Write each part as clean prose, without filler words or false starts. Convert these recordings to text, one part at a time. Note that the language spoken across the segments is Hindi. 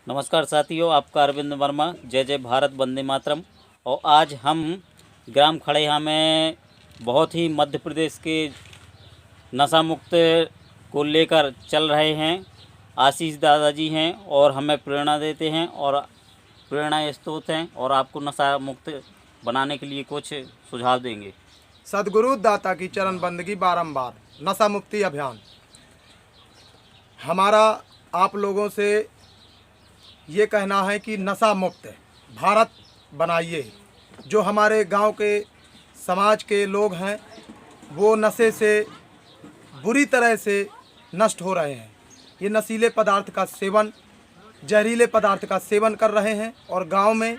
नमस्कार साथियों, आपका अरविंद वर्मा। जय जय भारत, वंदे मातरम। और आज हम ग्राम खड़ैया में बहुत ही मध्य प्रदेश के नशा मुक्त को लेकर चल रहे हैं। आशीष दादाजी हैं और हमें प्रेरणा देते हैं और प्रेरणा स्रोत हैं और आपको नशा मुक्त बनाने के लिए कुछ सुझाव देंगे। सदगुरु दाता की चरण बंदगी बारंबार। नशा मुक्ति अभियान हमारा आप लोगों से ये कहना है कि नशा मुक्त भारत बनाइए। जो हमारे गांव के समाज के लोग हैं वो नशे से बुरी तरह से नष्ट हो रहे हैं। ये नशीले पदार्थ का सेवन, जहरीले पदार्थ का सेवन कर रहे हैं और गांव में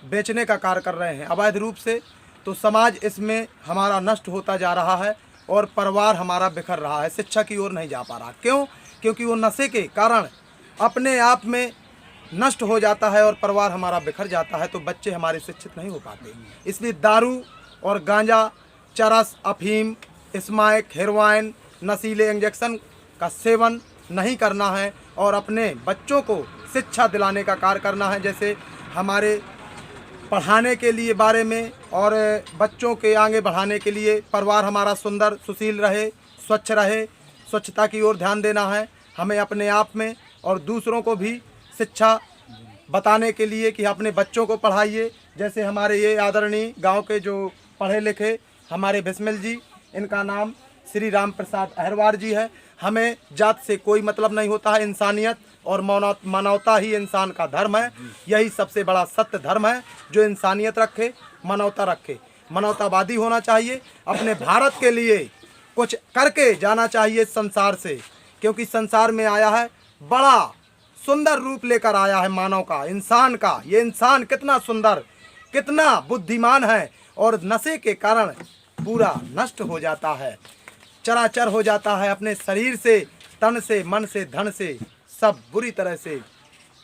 बेचने का कार्य कर रहे हैं अवैध रूप से। तो समाज इसमें हमारा नष्ट होता जा रहा है और परिवार हमारा बिखर रहा है, शिक्षा की ओर नहीं जा पा रहा। क्यों? क्योंकि वो नशे के कारण अपने आप में नष्ट हो जाता है और परिवार हमारा बिखर जाता है, तो बच्चे हमारे शिक्षित नहीं हो पाते। इसलिए दारू और गांजा, चरस, अफीम, स्मैक, हेरोइन, नशीले इंजेक्शन का सेवन नहीं करना है और अपने बच्चों को शिक्षा दिलाने का कार्य करना है। जैसे हमारे पढ़ाने के लिए बारे में और बच्चों के आगे बढ़ाने के लिए परिवार हमारा सुंदर सुशील रहे, स्वच्छ रहे, स्वच्छता की ओर ध्यान देना है हमें अपने आप में और दूसरों को भी शिक्षा बताने के लिए कि अपने बच्चों को पढ़ाइए। जैसे हमारे ये आदरणीय गांव के जो पढ़े लिखे हमारे बिस्मिल जी, इनका नाम श्री राम प्रसाद अहरवार जी है। हमें जात से कोई मतलब नहीं होता है, इंसानियत और मानवता ही इंसान का धर्म है। यही सबसे बड़ा सत्य धर्म है जो इंसानियत रखे, मानवता रखे, मानवतावादी होना चाहिए। अपने भारत के लिए कुछ करके जाना चाहिए संसार से, क्योंकि संसार में आया है, बड़ा सुंदर रूप लेकर आया है मानव का, इंसान का। ये इंसान कितना सुंदर, कितना बुद्धिमान है और नशे के कारण पूरा नष्ट हो जाता है, चराचर हो जाता है। अपने शरीर से, तन से, मन से, धन से सब बुरी तरह से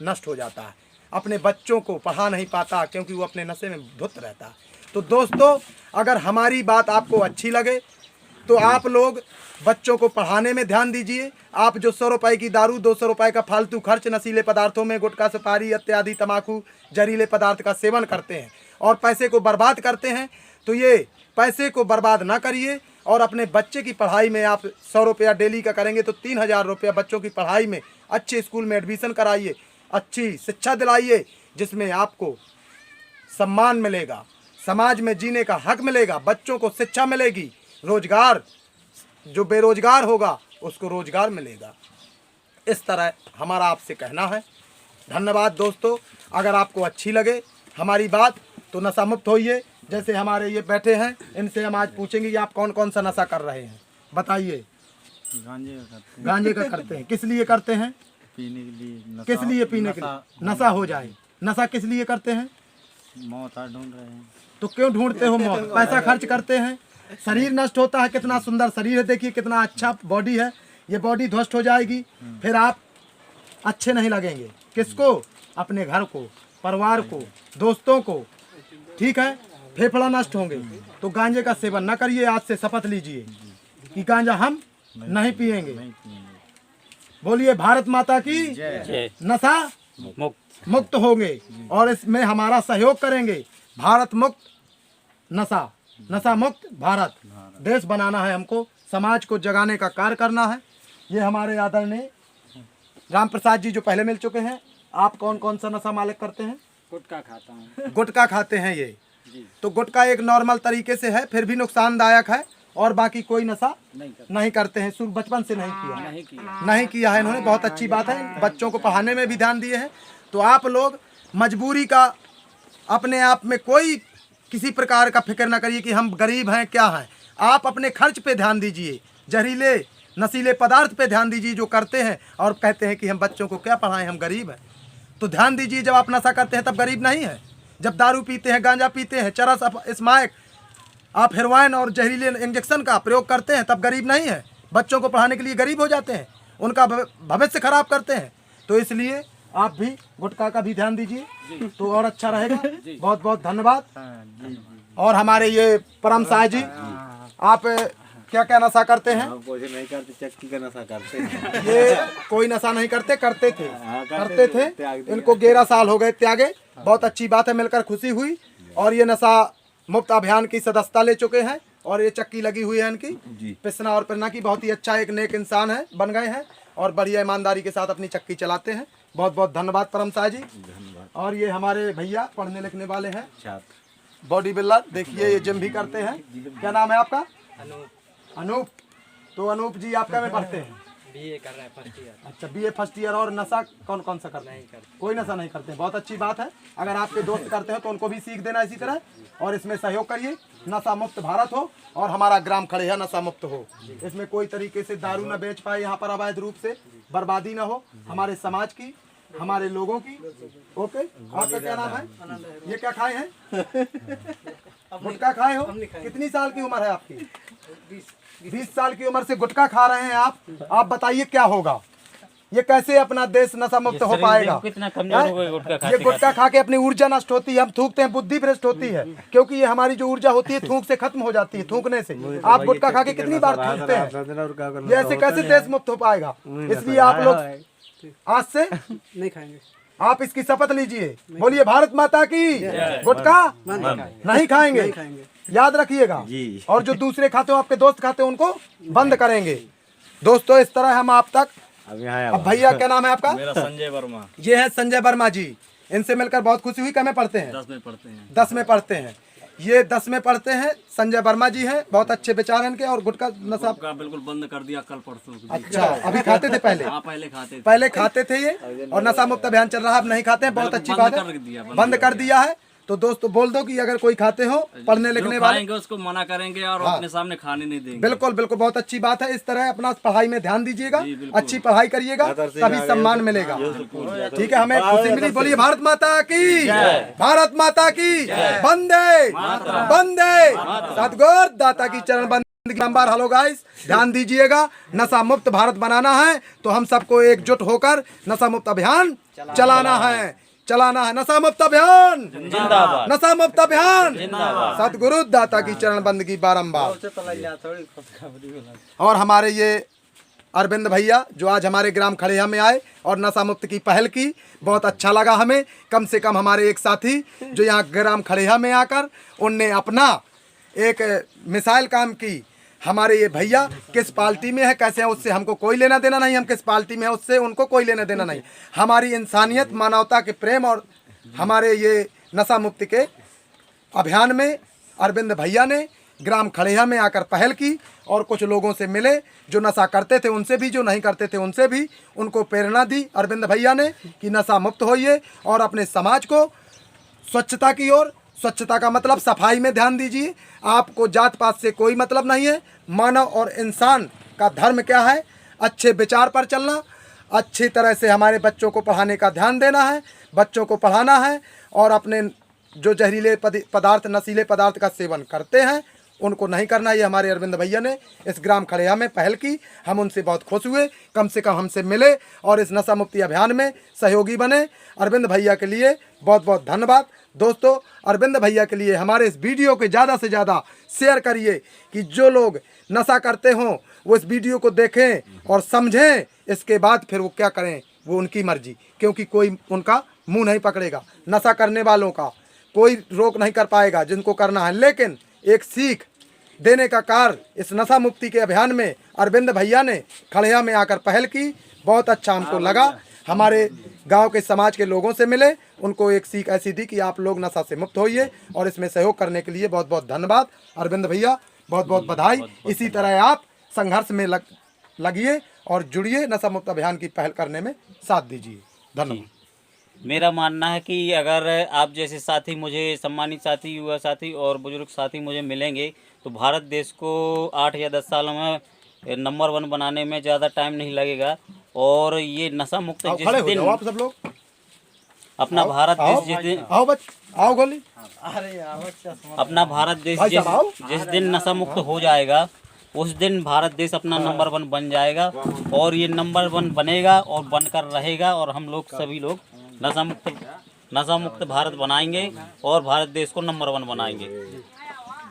नष्ट हो जाता है। अपने बच्चों को पढ़ा नहीं पाता क्योंकि वो अपने नशे में धुत रहता है। तो दोस्तों, अगर हमारी बात आपको अच्छी लगे तो आप लोग बच्चों को पढ़ाने में ध्यान दीजिए। आप जो 100 रुपए की दारू, 200 रुपए का फालतू खर्च नशीले पदार्थों में, गुटखा, सुपारी इत्यादि तंबाकू जहरीले पदार्थ का सेवन करते हैं और पैसे को बर्बाद करते हैं, तो ये पैसे को बर्बाद ना करिए और अपने बच्चे की पढ़ाई में आप 100 रुपया डेली का करेंगे तो 3000 रुपया बच्चों की पढ़ाई में, अच्छे स्कूल में एडमिशन कराइए, अच्छी शिक्षा दिलाइए, जिसमें आपको सम्मान मिलेगा, समाज में जीने का हक मिलेगा, बच्चों को शिक्षा मिलेगी, रोजगार, जो बेरोजगार होगा उसको रोजगार मिलेगा। इस तरह हमारा आपसे कहना है। धन्यवाद दोस्तों। अगर आपको अच्छी लगे हमारी बात तो नशा मुक्त होइए। जैसे हमारे ये बैठे हैं, इनसे हम आज पूछेंगे कि आप कौन कौन सा नशा कर रहे हैं, बताइए। गांजे का करते हैं। किस लिए करते हैं? पीने के लिए। किस लिए पीने के लिए? नशा हो जाए। नशा किस लिए करते हैं? मौत ढूंढ रहे हैं। तो क्यों ढूंढते हो मौत? पैसा खर्च करते हैं, शरीर नष्ट होता है। कितना सुंदर शरीर है, देखिए कितना अच्छा बॉडी है। ये बॉडी ध्वस्त हो जाएगी, फिर आप अच्छे नहीं लगेंगे। किसको? अपने घर को, परिवार को, दोस्तों को, ठीक है। फेफड़ा नष्ट होंगे। तो गांजे का सेवन न करिए। आज से शपथ लीजिए कि गांजा हम नहीं पिएंगे। बोलिए भारत माता की जय। नशा मुक्त होंगे और इसमें हमारा सहयोग करेंगे। भारत मुक्त नशा, नशा मुक्त भारत देश बनाना है हमको, समाज को जगाने का कार्य करना है। ये हमारे आदरणीय राम प्रसाद जी जो पहले मिल चुके हैं। आप कौन कौन सा नशा मालिक करते हैं? गुटखा खाता हूँ। गुटखा खाते हैं ये। तो गुटखा एक नॉर्मल तरीके से है, फिर भी नुकसानदायक है, और बाकी कोई नशा नहीं करते हैं। शुरू बचपन से नहीं किया है इन्होंने। बहुत अच्छी बात है। बच्चों को पढ़ाने में भी ध्यान दिए हैं। तो आप लोग मजबूरी का अपने आप में कोई किसी प्रकार का फिक्र ना करिए कि हम गरीब हैं क्या हैं। आप अपने खर्च पे ध्यान दीजिए, जहरीले नशीले पदार्थ पे ध्यान दीजिए जो करते हैं और कहते हैं कि हम बच्चों को क्या पढ़ाएं, हम गरीब हैं। तो ध्यान दीजिए, जब आप नशा करते हैं तब गरीब नहीं है। जब दारू पीते हैं, गांजा पीते हैं, चरस, स्मैक, आप हेरोइन और जहरीले इंजेक्शन का प्रयोग करते हैं तब गरीब नहीं है। बच्चों को पढ़ाने के लिए गरीब हो जाते हैं, उनका भविष्य खराब करते हैं। तो इसलिए आप भी गुटखा का भी ध्यान दीजिए तो और अच्छा रहेगा। बहुत बहुत धन्यवाद। और हमारे ये परम साय जी, आप क्या क्या नशा करते हैं? कुछ नहीं करते, चक्की का नशा करते हैं। ये कोई नशा नहीं करते, करते थे, हाँ, करते थे। त्याग दिया। इनको 11 साल हो गए त्यागे। बहुत अच्छी बात है, मिलकर खुशी हुई। और ये नशा मुक्त अभियान की सदस्यता ले चुके हैं और ये चक्की लगी हुई है इनकी पिसना और पिरना की। बहुत ही अच्छा एक नेक इंसान है, बन गए हैं और बढ़िया ईमानदारी के साथ अपनी चक्की चलाते हैं। बहुत बहुत धन्यवाद परम शाह जी। और ये हमारे भैया पढ़ने लिखने वाले हैं, बॉडी बिल्डर। देखिए ये जिम भी करते हैं। क्या नाम है आपका? अनूप। तो अनूप जी आप क्या में पढ़ते हैं? बीए कर रहे हैं फर्स्ट ईयर। अच्छा, बीए फर्स्ट ईयर। और नशा कौन कौन सा करते हैं? कोई नशा नहीं करते। बहुत अच्छी बात है। अगर आपके दोस्त करते हैं तो उनको भी सीख देना इसी तरह और इसमें सहयोग करिए। नशा मुक्त भारत हो और हमारा ग्राम खड़ेया नशा मुक्त हो। इसमें कोई तरीके से दारू न बेच पाए यहाँ पर अवैध रूप से, बर्बादी न हो हमारे समाज की, हमारे लोगों की। ओके, आपका क्या नाम है? ये क्या खाए हैं? गुटखा खाए हो? कितनी साल की उम्र है आपकी? 20 साल की उम्र से गुटखा खा रहे हैं आप बताइए क्या होगा? ये कैसे अपना देश नशा मुक्त हो पाएगा? कितना कमजोर हो गए गुटखा ये गुटखा खा के अपनी ऊर्जा नष्ट होती है। हम थूकते हैं, बुद्धि भ्रष्ट होती है, क्योंकि ये हमारी जो ऊर्जा होती है थूक से खत्म हो जाती है। थूकने से आप गुटखा खा के कितनी बार थूकते हैं? ये ऐसे कैसे देश मुक्त हो पाएगा? इसलिए आप लोग आज से नहीं खाएंगे। आप इसकी शपथ लीजिए। बोलिए भारत माता की। गुटखा नहीं खाएंगे, याद रखिएगा। और जो दूसरे खाते हो, आपके दोस्त खाते हो, उनको बंद करेंगे। दोस्तों इस तरह हम आप तक। अब भैया क्या नाम है आपका? मेरा संजय वर्मा। ये है संजय वर्मा जी। इनसे मिलकर बहुत खुशी हुई। क्या में पढ़ते हैं? 10 में पढ़ते हैं। 10 में पढ़ते हैं। ये 10 में पढ़ते हैं। संजय वर्मा जी हैं, बहुत अच्छे विचार हैं इनके। और गुटखा नशा का बिल्कुल बंद कर दिया कल परसों। अच्छा, अभी खाते थे पहले? हाँ, पहले खाते थे ये। और नशा मुक्त अभियान चल रहा है, अब नहीं खाते हैं। बहुत अच्छी बात है, बंद कर दिया है। तो दोस्तों बोल दो कि अगर कोई खाते हो, पढ़ने लिखने वाले, उसको मना करेंगे और अपने सामने खाने नहीं देंगे। बिल्कुल बिल्कुल, बहुत अच्छी बात है। इस तरह अपना पढ़ाई में ध्यान दीजिएगा, अच्छी पढ़ाई करिएगा, तभी सम्मान मिलेगा। ठीक है, हमें खुशी मिली। बोलिए भारत माता की, भारत माता की। वंदे वंदे सतगुरु दाता की चरण बंद। नंबर। हेलो गाइस, ध्यान दीजिएगा। नशा मुक्त भारत बनाना है तो हम सबको एकजुट होकर नशा मुक्त अभियान चलाना है। नशा मुक्त अभियान जिंदाबाद, नशा मुक्त अभियान जिंदाबाद। सतगुरु दाता की चरण बंदगी बारंबार। और हमारे ये अरविंद भैया जो आज हमारे ग्राम खड़ेया में आए और नशा मुक्त की पहल की, बहुत अच्छा लगा हमें। कम से कम हमारे एक साथी जो यहाँ ग्राम खड़ेया में आकर उनने अपना एक मिसाइल काम की। हमारे ये भैया किस पार्टी में है, कैसे है, उससे हमको कोई लेना देना नहीं। हम किस पार्टी में है उससे उनको कोई लेना देना नहीं। हमारी इंसानियत, मानवता के प्रेम और हमारे ये नशा मुक्ति के अभियान में अरविंद भैया ने ग्राम खड़ेया में आकर पहल की और कुछ लोगों से मिले जो नशा करते थे उनसे भी, जो नहीं करते थे उनसे भी। उनको प्रेरणा दी अरविंद भैया ने कि नशा मुक्त होइए और अपने समाज को स्वच्छता की ओर। स्वच्छता का मतलब सफाई में ध्यान दीजिए। आपको जात पात से कोई मतलब नहीं है। मानव और इंसान का धर्म क्या है? अच्छे विचार पर चलना, अच्छी तरह से हमारे बच्चों को पढ़ाने का ध्यान देना है, बच्चों को पढ़ाना है। और अपने जो जहरीले पदार्थ, नशीले पदार्थ का सेवन करते हैं उनको नहीं करना। ये हमारे अरविंद भैया ने इस ग्राम खड़ेया में पहल की। हम उनसे बहुत खुश हुए, कम से कम हमसे मिले और इस नशा मुक्ति अभियान में सहयोगी बने। अरविंद भैया के लिए बहुत बहुत धन्यवाद। दोस्तों अरविंद भैया के लिए हमारे इस वीडियो को ज़्यादा से ज़्यादा शेयर करिए कि जो लोग नशा करते हों वो इस वीडियो को देखें और समझें। इसके बाद फिर वो क्या करें वो उनकी मर्जी, क्योंकि कोई उनका मुंह नहीं पकड़ेगा। नशा करने वालों का कोई रोक नहीं कर पाएगा जिनको करना है। लेकिन एक सीख देने का कार्य इस नशा मुक्ति के अभियान में अरविंद भैया ने खड़ेया में आकर पहल की। बहुत अच्छा हमको लगा। हमारे गांव के समाज के लोगों से मिले, उनको एक सीख ऐसी दी कि आप लोग नशा से मुक्त होइए। और इसमें सहयोग करने के लिए बहुत बहुत धन्यवाद अरविंद भैया, बहुत बहुत बधाई। इसी तरह आप संघर्ष में लगिए और जुड़िए, नशा मुक्त अभियान की पहल करने में साथ दीजिए। धन्यवाद। मेरा मानना है कि अगर आप जैसे साथी, मुझे सम्मानित साथी, युवा साथी और बुजुर्ग साथी मुझे मिलेंगे तो भारत देश को 8 या 10 सालों में नंबर 1 बनाने में ज़्यादा टाइम नहीं लगेगा। और ये नशा मुक्त जिस दिन आप सब लोग अपना भारत देश जिस दिन आओ गोली अपना भारत देश जिस दिन नशा मुक्त हो जाएगा उस दिन भारत देश अपना नंबर 1 बन जाएगा। और ये नंबर 1 बनेगा और बनकर रहेगा। और हम लोग सभी लोग नशा मुक्त भारत बनाएंगे और भारत देश को नंबर 1 बनाएंगे।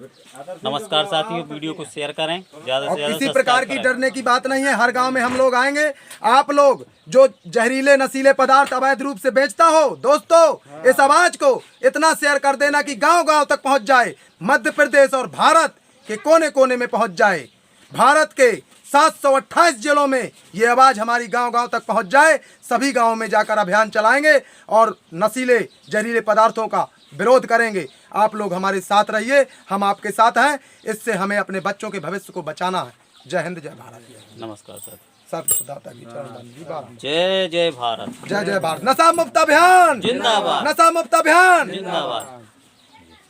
नमस्कार साथियों, वीडियो को शेयर करें, ज़्यादा और से ज़्यादा किसी प्रकार सब्सक्राइब की करें। डरने की बात नहीं है। हर गांव में हम लोग आएंगे। आप लोग जो जहरीले नशीले पदार्थ अवैध रूप से बेचता हो, दोस्तों इस आवाज को इतना शेयर कर देना कि गांव गांव तक पहुंच जाए, मध्य प्रदेश और भारत के कोने कोने में पहुंच जाए। भारत के 728 जिलों में ये आवाज हमारी गांव गांव तक पहुंच जाए। सभी गांवों में जाकर अभियान चलाएंगे और नशीले जहरीले पदार्थों का विरोध करेंगे। आप लोग हमारे साथ रहिए, हम आपके साथ हैं। इससे हमें अपने बच्चों के भविष्य को बचाना है। जय हिंद, जय भारत। नमस्कार सर। सर्वदाता की चरण वंदनी बात। जय जय भारत। जय जय भारत। नशा मुक्त अभियान जिंदाबाद। नशा मुक्त अभियान जिंदाबाद।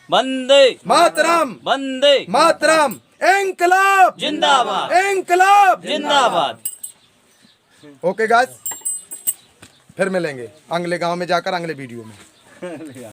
वंदे मातरम वंदे मातरम। इंकलाब जिंदाबाद। इंकलाब जिंदाबाद। ओके गाइस, फिर मिलेंगे अगले गांव में जाकर अगले वीडियो में।